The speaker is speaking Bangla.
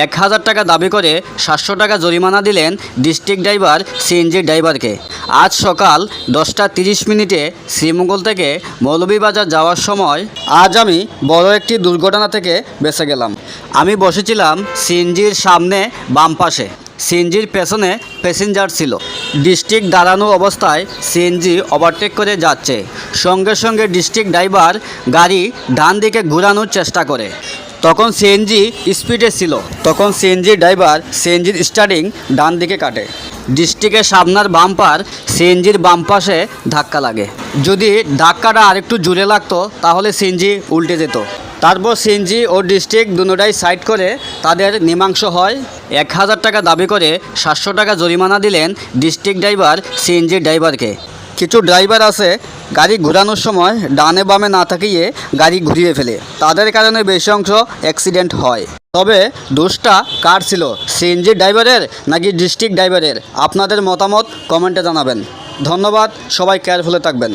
1000 টাকা দাবি করে 700 টাকা জরিমানা দিলেন ডিস্ট্রিক্ট ড্রাইভার সিএনজি ড্রাইভারকে। আজ সকাল 10টা 30 মিনিটে শ্রীমঙ্গল থেকে মৌলভীবাজার যাওয়ার সময় আজ আমি বড় একটি দুর্ঘটনা থেকে বেঁচে গেলাম। আমি বসেছিলাম সিএনজির সামনে বাম পাশে, সিএনজির পেছনে প্যাসেঞ্জার ছিল। ডিস্ট্রিক্ট দাঁড়ানো অবস্থায় সিএনজি ওভারটেক করে যাচ্ছে, সঙ্গে সঙ্গে ডিস্ট্রিক্ট ড্রাইভার গাড়ি ডান দিকে ঘোরানোর চেষ্টা করে। তখন সিএনজি স্পিডে ছিল, তখন সিএনজি ড্রাইভার সিএনজির স্টার্টিং ডান দিকে কাটে। ডিস্ট্রিক্টের সামনের বাম্পার সিএনজির বাম পাশে ধাক্কা লাগে। যদি ধাক্কাটা আরেকটু জোরে লাগতো তাহলে সিএনজি উল্টে যেত। তারপর সিএনজি ও ডিস্ট্রিক্ট দুটোটাই সাইড করে তাদের মীমাংস হয়। 1000 টাকা দাবি করে 700 টাকা জরিমানা দিলেন ডিস্ট্রিক্ট ড্রাইভার সিএনজি ড্রাইভারকে। কিছু ড্রাইভার আছে গাড়ি ঘোরানোর সময় ডানে বামে না তাকিয়ে গাড়ি ঘুরিয়ে ফেলে, তাদের কারণে বেশি অংশ অ্যাক্সিডেন্ট হয়। তবে দোষটা কার ছিল, সিএনজি ড্রাইভারের নাকি ডিস্ট্রিক্ট ড্রাইভারের? আপনাদের মতামত কমেন্টে জানাবেন। ধন্যবাদ, সবাই কেয়ারফুলে থাকবেন।